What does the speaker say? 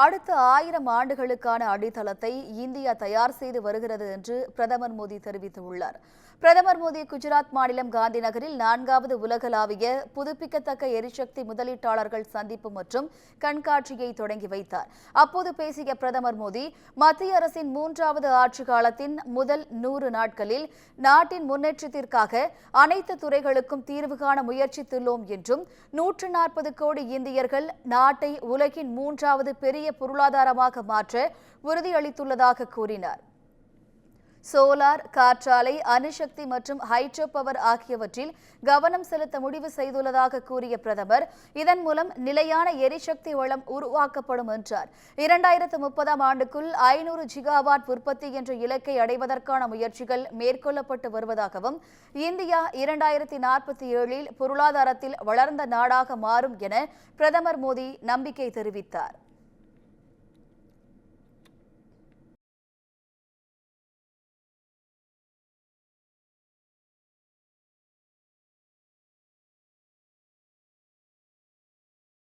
அடுத்த 1000 ஆண்டுகளுக்கான அடித்தளத்தை இந்தியா தயார் செய்து வருகிறது என்று பிரதமர் மோடி தெரிவித்துள்ளார். பிரதமர் மோடி குஜராத் மாநிலம் காந்தி நகரில் 4வது உலகளாவிய புதுப்பிக்கத்தக்க எரிசக்தி முதலீட்டாளர்கள் சந்திப்பு மற்றும் கண்காட்சியை தொடங்கி வைத்தார். அப்போது பேசிய பிரதமர் மோடி, மத்திய அரசின் 3வது ஆட்சி காலத்தின் முதல் 100 நாட்களில் நாட்டின் முன்னேற்றத்திற்காக அனைத்து துறைகளுக்கும் தீர்வு காண முயற்சித்துள்ளோம் என்றும் 140 கோடி இந்தியர்கள் நாட்டை உலகின் 3வது பெரிய பொருளாதாரமாக மாற்ற உறுதியளித்துள்ளதாக கூறினார். சோலார், காற்றாலை, அணுசக்தி மற்றும் ஹைட்ரோ பவர் ஆகியவற்றில் கவனம் செலுத்த முடிவு செய்துள்ளதாக கூறிய பிரதமர், இதன் மூலம் நிலையான எரிசக்தி வளம் உருவாக்கப்படும் என்றார். 2030ஆம் ஆண்டுக்குள் 500 ஜிகாவாட் உற்பத்தி என்ற இலக்கை அடைவதற்கான முயற்சிகள் மேற்கொள்ளப்பட்டு வருவதாகவும், இந்தியா 2047இல் பொருளாதாரத்தில் வளர்ந்த நாடாக மாறும் என பிரதமர் மோடி நம்பிக்கை தெரிவித்தார்.